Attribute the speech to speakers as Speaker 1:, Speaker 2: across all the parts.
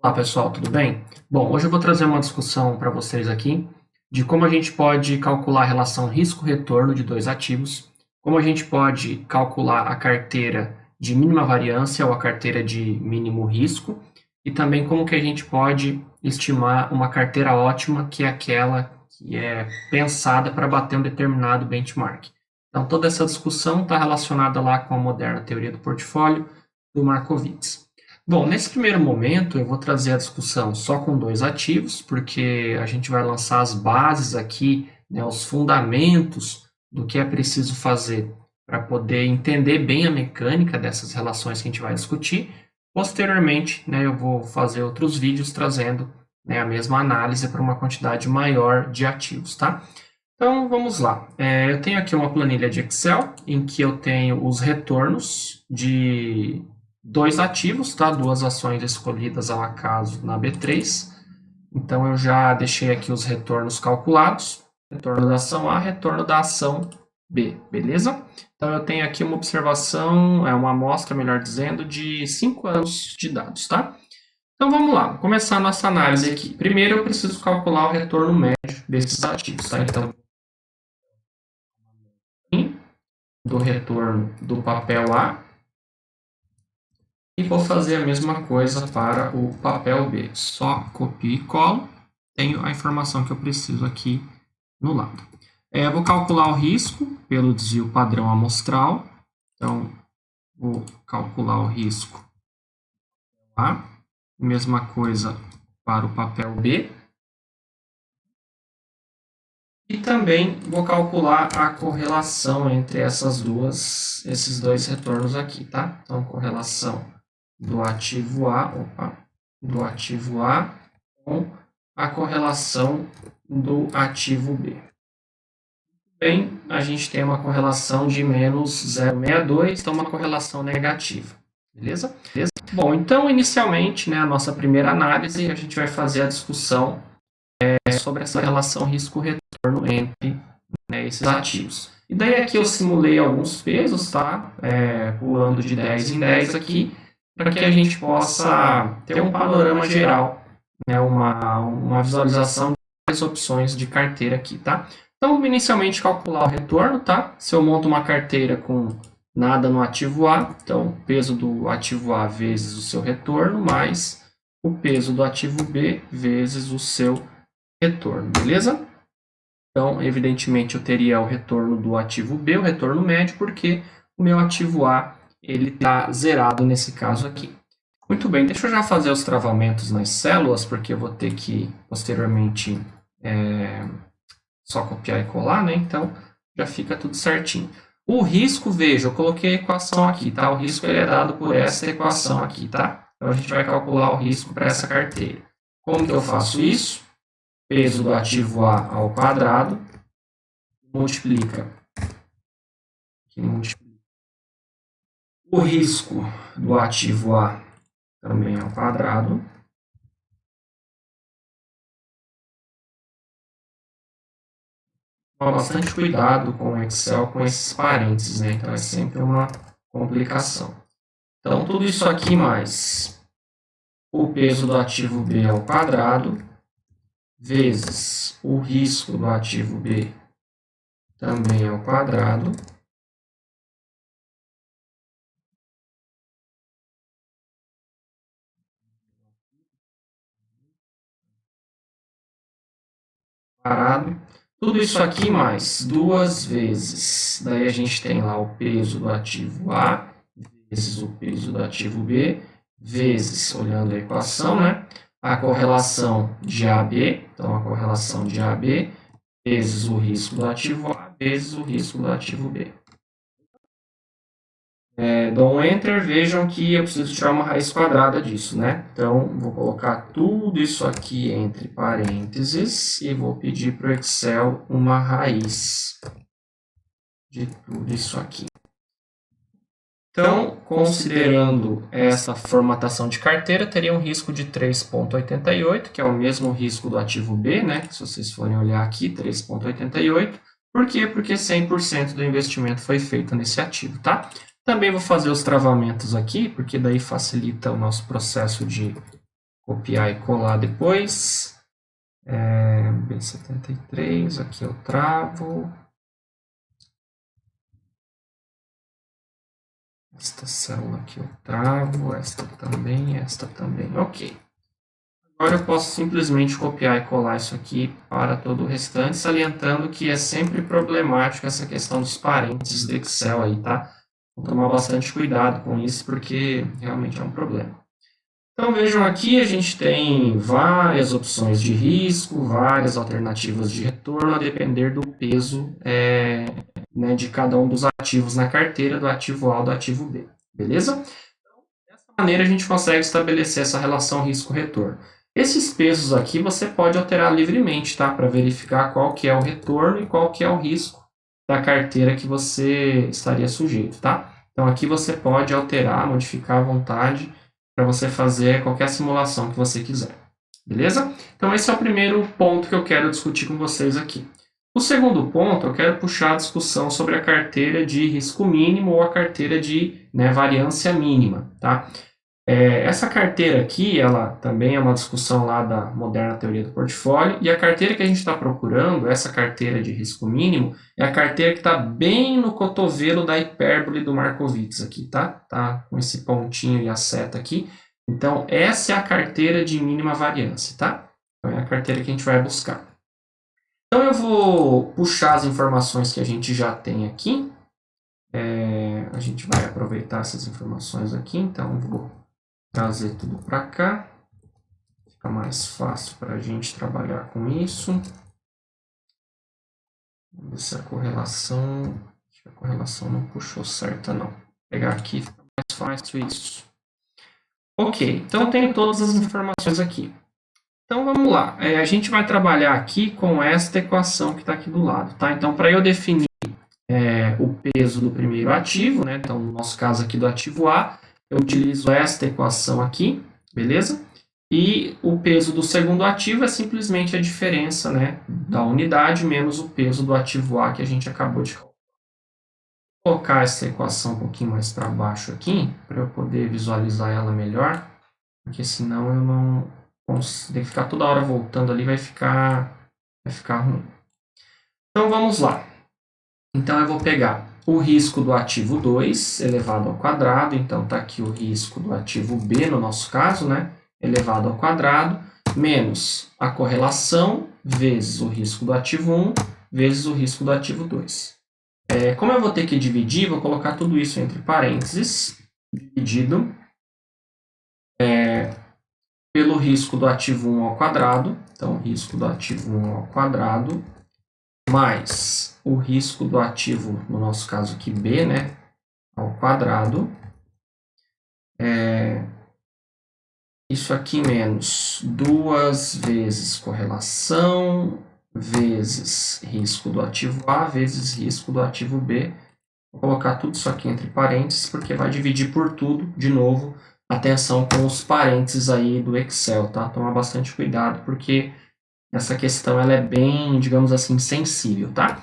Speaker 1: Olá pessoal, tudo bem? Bom, hoje eu vou trazer uma discussão para vocês aqui de como a gente pode calcular a relação risco-retorno de dois ativos, como a gente pode calcular a carteira de mínima variância ou a carteira de mínimo risco e também como que a gente pode estimar uma carteira ótima, que é aquela que é pensada para bater um determinado benchmark. Então, toda essa discussão está relacionada lá com a moderna teoria do portfólio do Markowitz. Bom, nesse primeiro momento eu vou trazer a discussão só com dois ativos, porque a gente vai lançar as bases aqui, né, os fundamentos do que é preciso fazer para poder entender bem a mecânica dessas relações que a gente vai discutir. Posteriormente, né, eu vou fazer outros vídeos trazendo, né, a mesma análise para uma quantidade maior de ativos, tá? Então, vamos lá. Eu tenho aqui uma planilha de Excel em que eu tenho os retornos de dois ativos, tá? Duas ações escolhidas ao acaso na B3. Então, eu já deixei aqui os retornos calculados. Retorno da ação A, retorno da ação B, beleza? Então, eu tenho aqui uma observação, uma amostra, melhor dizendo, de 5 anos de dados, tá? Então, vamos lá. Vou começar a nossa análise aqui. Primeiro, eu preciso calcular o retorno médio desses ativos, tá? Então, do retorno do papel A, e vou fazer a mesma coisa para o papel B. Só copio e colo. Tenho a informação que eu preciso aqui no lado. Vou calcular o risco pelo desvio padrão amostral. Então, vou calcular o risco A. Mesma coisa para o papel B. E também vou calcular a correlação entre esses dois retornos aqui, tá? Então, correlação do ativo A com a correlação do ativo B. Bem, a gente tem uma correlação de menos 0,62, então uma correlação negativa, beleza? Bom, então inicialmente, né, a nossa primeira análise, a gente vai fazer a discussão sobre essa relação risco-retorno entre, né, esses ativos. E daí aqui eu simulei alguns pesos, tá? Pulando de 10 em 10 aqui, para que a gente possa ter um panorama geral, né, uma visualização de várias opções de carteira aqui, tá? Então, vamos inicialmente calcular o retorno, tá? Se eu monto uma carteira com nada no ativo A, então o peso do ativo A vezes o seu retorno, mais o peso do ativo B vezes o seu retorno, beleza? Então, evidentemente, eu teria o retorno do ativo B, o retorno médio, porque o meu ativo A ele está zerado nesse caso aqui. Muito bem, deixa eu já fazer os travamentos nas células, porque eu vou ter que, posteriormente, só copiar e colar, né? Então, já fica tudo certinho. O risco, veja, eu coloquei a equação aqui, tá? O risco ele é dado por essa equação aqui, tá? Então, a gente vai calcular o risco para essa carteira. Como que eu faço isso? Peso do ativo A ao quadrado, multiplica o risco do ativo A também ao quadrado, toma bastante cuidado com o Excel, com esses parênteses, né? Então é sempre uma complicação. Então tudo isso aqui mais o peso do ativo B ao quadrado, vezes o risco do ativo B também ao quadrado, parado. Tudo isso aqui mais duas vezes. Daí a gente tem lá o peso do ativo A, vezes o peso do ativo B, vezes, olhando a equação, né? A correlação de AB, então a correlação de AB, vezes o risco do ativo A, vezes o risco do ativo B. Dou um Enter, vejam que eu preciso tirar uma raiz quadrada disso, né? Então, vou colocar tudo isso aqui entre parênteses e vou pedir para o Excel uma raiz de tudo isso aqui. Então, considerando essa formatação de carteira, teria um risco de 3,88, que é o mesmo risco do ativo B, né? Se vocês forem olhar aqui, 3,88. Por quê? Porque 100% do investimento foi feito nesse ativo, tá? Também vou fazer os travamentos aqui, porque daí facilita o nosso processo de copiar e colar depois. B73, aqui eu travo. Esta célula aqui eu travo, esta também, ok. Agora eu posso simplesmente copiar e colar isso aqui para todo o restante, salientando que é sempre problemático essa questão dos parênteses do Excel aí, tá? Vou tomar bastante cuidado com isso, porque realmente é um problema. Então vejam aqui, a gente tem várias opções de risco, várias alternativas de retorno, a depender do peso né, de cada um dos ativos na carteira, do ativo A ou do ativo B, beleza? Então, dessa maneira a gente consegue estabelecer essa relação risco-retorno. Esses pesos aqui você pode alterar livremente, tá? Para verificar qual que é o retorno e qual que é o risco da carteira que você estaria sujeito, tá? Então aqui você pode alterar, modificar à vontade, para você fazer qualquer simulação que você quiser, beleza? Então esse é o primeiro ponto que eu quero discutir com vocês aqui. O segundo ponto, eu quero puxar a discussão sobre a carteira de risco mínimo ou a carteira de variância mínima, tá? Essa carteira aqui, ela também é uma discussão lá da moderna teoria do portfólio, e a carteira que a gente está procurando, essa carteira de risco mínimo, é a carteira que está bem no cotovelo da hipérbole do Markowitz aqui, tá? Tá com esse pontinho e a seta aqui. Então, essa é a carteira de mínima variância, tá? Então, é a carteira que a gente vai buscar. Então, eu vou puxar as informações que a gente já tem aqui. A gente vai aproveitar essas informações aqui, então vou trazer tudo para cá, fica mais fácil para a gente trabalhar com isso. Vamos ver se a correlação não puxou certa não. Vou pegar aqui, fica mais fácil isso. Ok, então tenho todas as informações aqui. Então vamos lá, a gente vai trabalhar aqui com esta equação que está aqui do lado, tá? Então para eu definir o peso do primeiro ativo, né? Então no nosso caso aqui do ativo A, eu utilizo esta equação aqui, beleza? E o peso do segundo ativo é simplesmente a diferença, né, da unidade menos o peso do ativo A que a gente acabou de calcular. Vou colocar essa equação um pouquinho mais para baixo aqui, para eu poder visualizar ela melhor, porque senão eu não consigo, tem que ficar toda hora voltando ali, vai ficar ruim. Então vamos lá. Então eu vou pegar o risco do ativo 2 elevado ao quadrado, então está aqui o risco do ativo B, no nosso caso, né, elevado ao quadrado, menos a correlação, vezes o risco do ativo 1, vezes o risco do ativo 2. Como eu vou ter que dividir, vou colocar tudo isso entre parênteses, dividido pelo risco do ativo 1 ao quadrado, então risco do ativo 1 ao quadrado, mais o risco do ativo, no nosso caso aqui B, né, ao quadrado, isso aqui menos 2 vezes correlação, vezes risco do ativo A, vezes risco do ativo B. Vou colocar tudo isso aqui entre parênteses, porque vai dividir por tudo, de novo, atenção com os parênteses aí do Excel, tá? Tomar bastante cuidado, porque essa questão ela é bem, digamos assim, sensível, tá?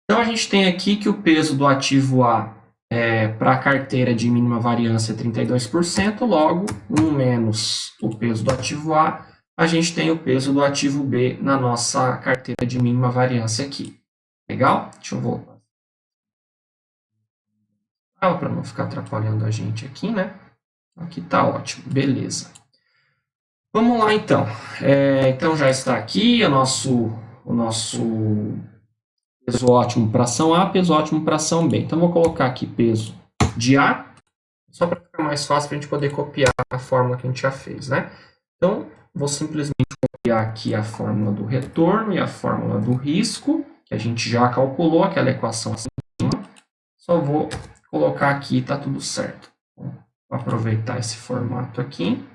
Speaker 1: Então, a gente tem aqui que o peso do ativo A para a carteira de mínima variância é 32%, logo, 1 menos o peso do ativo A gente tem o peso do ativo B na nossa carteira de mínima variância aqui. Legal? Deixa eu voltar. Para não ficar atrapalhando a gente aqui, né? Aqui tá ótimo, beleza. Vamos lá, então. Então, já está aqui o nosso peso ótimo para ação A, peso ótimo para ação B. Então, vou colocar aqui peso de A, só para ficar mais fácil para a gente poder copiar a fórmula que a gente já fez, né? Então, vou simplesmente copiar aqui a fórmula do retorno e a fórmula do risco, que a gente já calculou, aquela equação acima. Só vou colocar aqui e está tudo certo. Vou aproveitar esse formato aqui.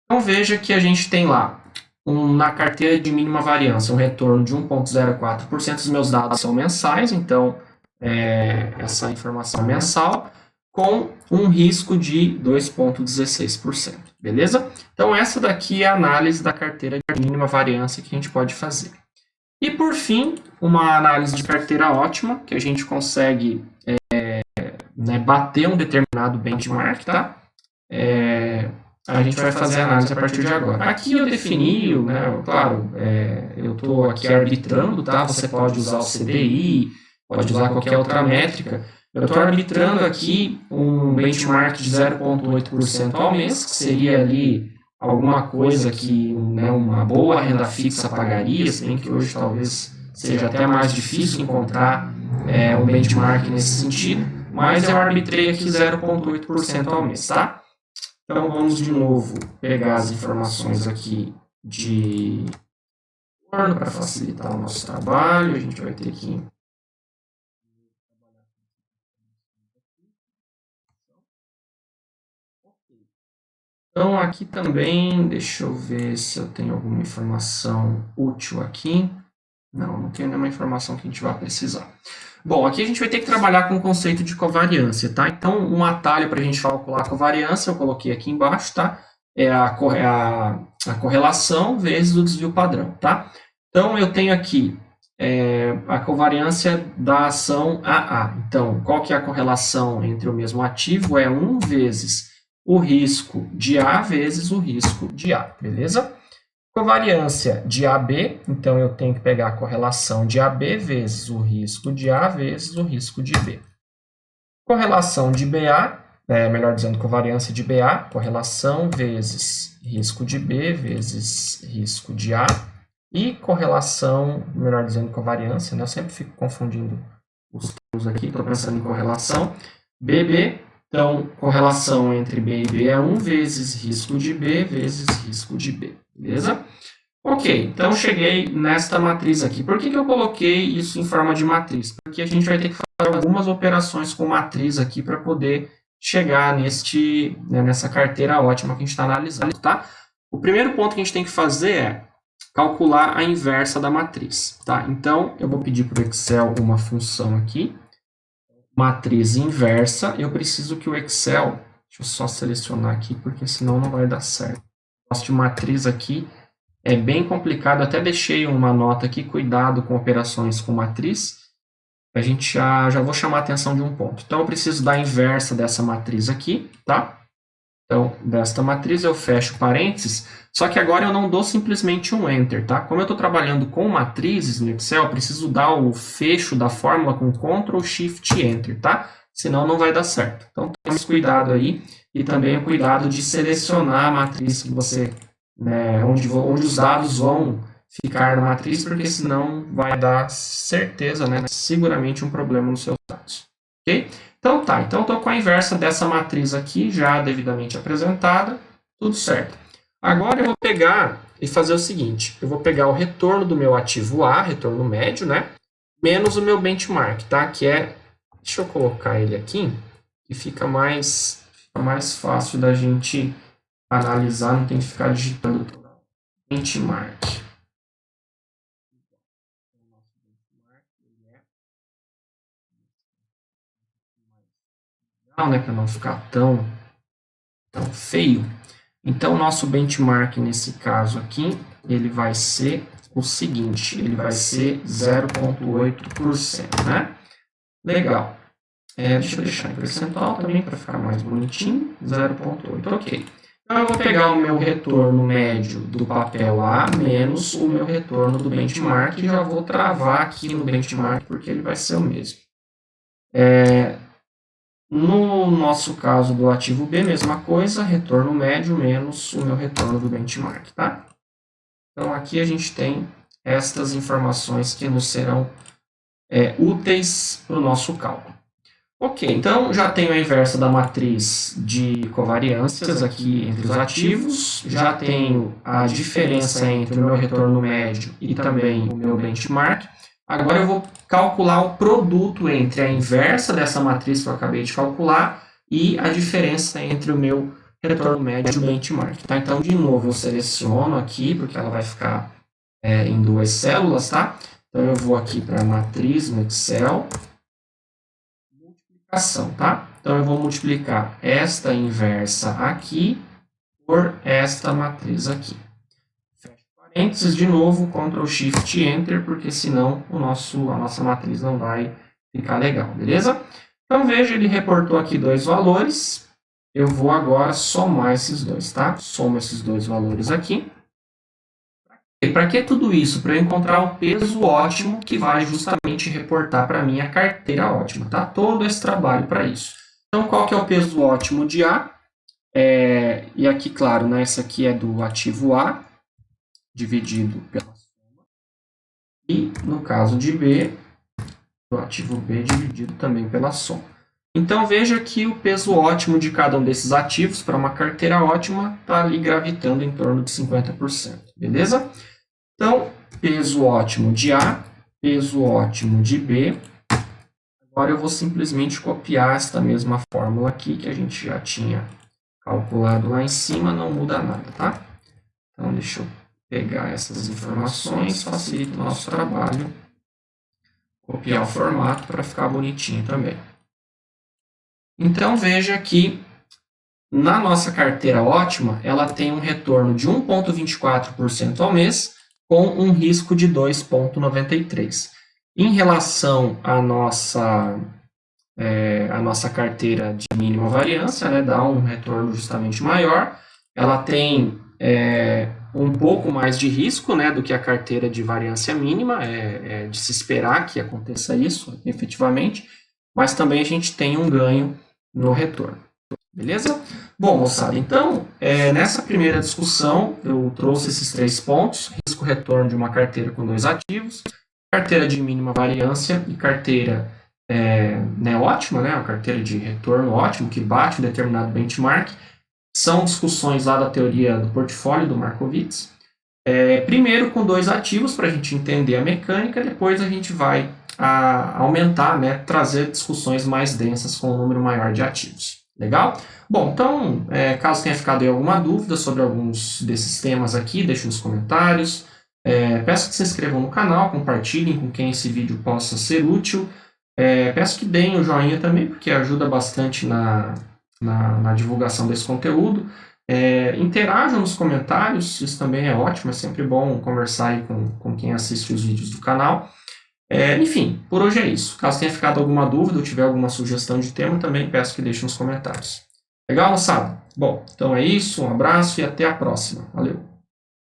Speaker 1: Então, veja que a gente tem lá, na carteira de mínima variância, um retorno de 1,04%. Os meus dados são mensais, então essa informação mensal, com um risco de 2,16%, beleza? Então, essa daqui é a análise da carteira de mínima variância que a gente pode fazer. E, por fim, uma análise de carteira ótima, que a gente consegue bater um determinado benchmark, tá? a gente vai fazer a análise a partir de agora. Aqui eu defini, né, claro, eu estou aqui arbitrando, tá? Você pode usar o CDI, pode usar qualquer outra métrica. Eu estou arbitrando aqui um benchmark de 0,8% ao mês, que seria ali alguma coisa que, né, uma boa renda fixa pagaria, se bem que hoje talvez seja até mais difícil encontrar um benchmark nesse sentido, mas eu arbitrei aqui 0,8% ao mês, tá? Então, vamos de novo pegar as informações aqui de retorno para facilitar o nosso trabalho. A gente vai ter que... Então, aqui também, deixa eu ver se eu tenho alguma informação útil aqui. Não tenho nenhuma informação que a gente vai precisar. Bom, aqui a gente vai ter que trabalhar com o conceito de covariância, tá? Então, um atalho para a gente calcular a covariância, eu coloquei aqui embaixo, tá? É a correlação vezes o desvio padrão, tá? Então, eu tenho aqui a covariância da ação AA. Então, qual que é a correlação entre o mesmo ativo? É 1 vezes o risco de A vezes o risco de A, beleza? Covariância de AB, então eu tenho que pegar a correlação de AB vezes o risco de A vezes o risco de B. Correlação de BA, melhor dizendo, covariância de BA, correlação vezes risco de B vezes risco de A. E correlação, melhor dizendo, covariância, né? Eu sempre fico confundindo os termos aqui, estou pensando em correlação. BB, então, correlação entre B e B é 1 vezes risco de B vezes risco de B. Beleza? Ok, então cheguei nesta matriz aqui. Por que eu coloquei isso em forma de matriz? Porque a gente vai ter que fazer algumas operações com matriz aqui para poder chegar nessa carteira ótima que a gente está analisando, tá? O primeiro ponto que a gente tem que fazer é calcular a inversa da matriz, tá? Então, eu vou pedir para o Excel uma função aqui, matriz inversa. Eu preciso que o Excel, deixa eu só selecionar aqui, porque senão não vai dar certo. O negócio de matriz aqui é bem complicado, até deixei uma nota aqui, cuidado com operações com matriz. A gente já vou chamar a atenção de um ponto. Então, eu preciso da inversa dessa matriz aqui, tá? Então, desta matriz eu fecho parênteses, só que agora eu não dou simplesmente um Enter, tá? Como eu estou trabalhando com matrizes no Excel, eu preciso dar o fecho da fórmula com Ctrl, Shift, Enter, tá? Senão não vai dar certo. Então, temos cuidado aí e também o cuidado de selecionar a matriz que você... onde os dados vão ficar na matriz, porque senão vai dar certeza, né, seguramente um problema nos seus dados. Ok? Então tá, então estou com a inversa dessa matriz aqui, já devidamente apresentada, tudo certo. Agora eu vou pegar e fazer o seguinte, eu vou pegar o retorno do meu ativo A, retorno médio, né, menos o meu benchmark, tá, que é, deixa eu colocar ele aqui, que fica mais fácil da gente analisar, não tem que ficar digitando benchmark. Não, né, para não ficar tão feio. Então, o nosso benchmark nesse caso aqui, ele vai ser o seguinte, ele vai ser 0,8%, né? Legal. Deixa eu deixar em percentual também para ficar mais bonitinho, 0,8, ok. Então, eu vou pegar o meu retorno médio do papel A menos o meu retorno do benchmark e já vou travar aqui no benchmark porque ele vai ser o mesmo. No nosso caso do ativo B, mesma coisa, retorno médio menos o meu retorno do benchmark, tá? Então, aqui a gente tem estas informações que nos serão úteis para o nosso cálculo. Ok, então já tenho a inversa da matriz de covariâncias aqui entre os ativos, já tenho a diferença entre o meu retorno médio e também o meu benchmark. Agora eu vou calcular o produto entre a inversa dessa matriz que eu acabei de calcular e a diferença entre o meu retorno médio e o benchmark. Tá? Então, de novo, eu seleciono aqui, porque ela vai ficar em 2 células, tá? Então, eu vou aqui para a matriz no Excel, multiplicação, tá? Então, eu vou multiplicar esta inversa aqui por esta matriz aqui. Parênteses de novo, Ctrl Shift Enter, porque senão a nossa matriz não vai ficar legal, beleza? Então veja, ele reportou aqui 2 valores, eu vou agora somar esses dois, tá? Somo esses dois valores aqui. E para que tudo isso? Para eu encontrar o peso ótimo que vai justamente reportar para mim a carteira ótima, tá? Todo esse trabalho para isso. Então, qual que é o peso ótimo de A? E aqui, claro, né, esse aqui é do ativo A, dividido pela soma. E, no caso de B, do ativo B dividido também pela soma. Então, veja que o peso ótimo de cada um desses ativos para uma carteira ótima está ali gravitando em torno de 50%, beleza? Então, peso ótimo de A, peso ótimo de B. Agora eu vou simplesmente copiar esta mesma fórmula aqui que a gente já tinha calculado lá em cima, não muda nada, tá? Então, deixa eu pegar essas informações, facilita o nosso trabalho. Copiar o formato para ficar bonitinho também. Então, veja que na nossa carteira ótima, ela tem um retorno de 1,24% ao mês, com um risco de 2,93%. Em relação à nossa carteira de mínima variância, né, dá um retorno justamente maior. Ela tem um pouco mais de risco, né, do que a carteira de variância mínima, é de se esperar que aconteça isso efetivamente, mas também a gente tem um ganho no retorno. Beleza? Bom, moçada, então, nessa primeira discussão, eu trouxe esses 3 pontos: risco-retorno de uma carteira com 2 ativos, carteira de mínima variância e carteira ótima, né, uma carteira de retorno ótimo, que bate um determinado benchmark. São discussões lá da teoria do portfólio do Markowitz. Primeiro com 2 ativos, para a gente entender a mecânica, depois a gente vai aumentar, né, trazer discussões mais densas com um número maior de ativos. Legal? Bom, então, caso tenha ficado aí alguma dúvida sobre alguns desses temas aqui, deixe nos comentários. Peço que se inscrevam no canal, compartilhem com quem esse vídeo possa ser útil. Peço que deem o joinha também, porque ajuda bastante na divulgação desse conteúdo. Interajam nos comentários, isso também é ótimo, é sempre bom conversar aí com quem assiste os vídeos do canal. Enfim, por hoje é isso. Caso tenha ficado alguma dúvida ou tiver alguma sugestão de tema, também peço que deixe nos comentários. Legal, moçada? Bom, então é isso, um abraço e até a próxima. Valeu!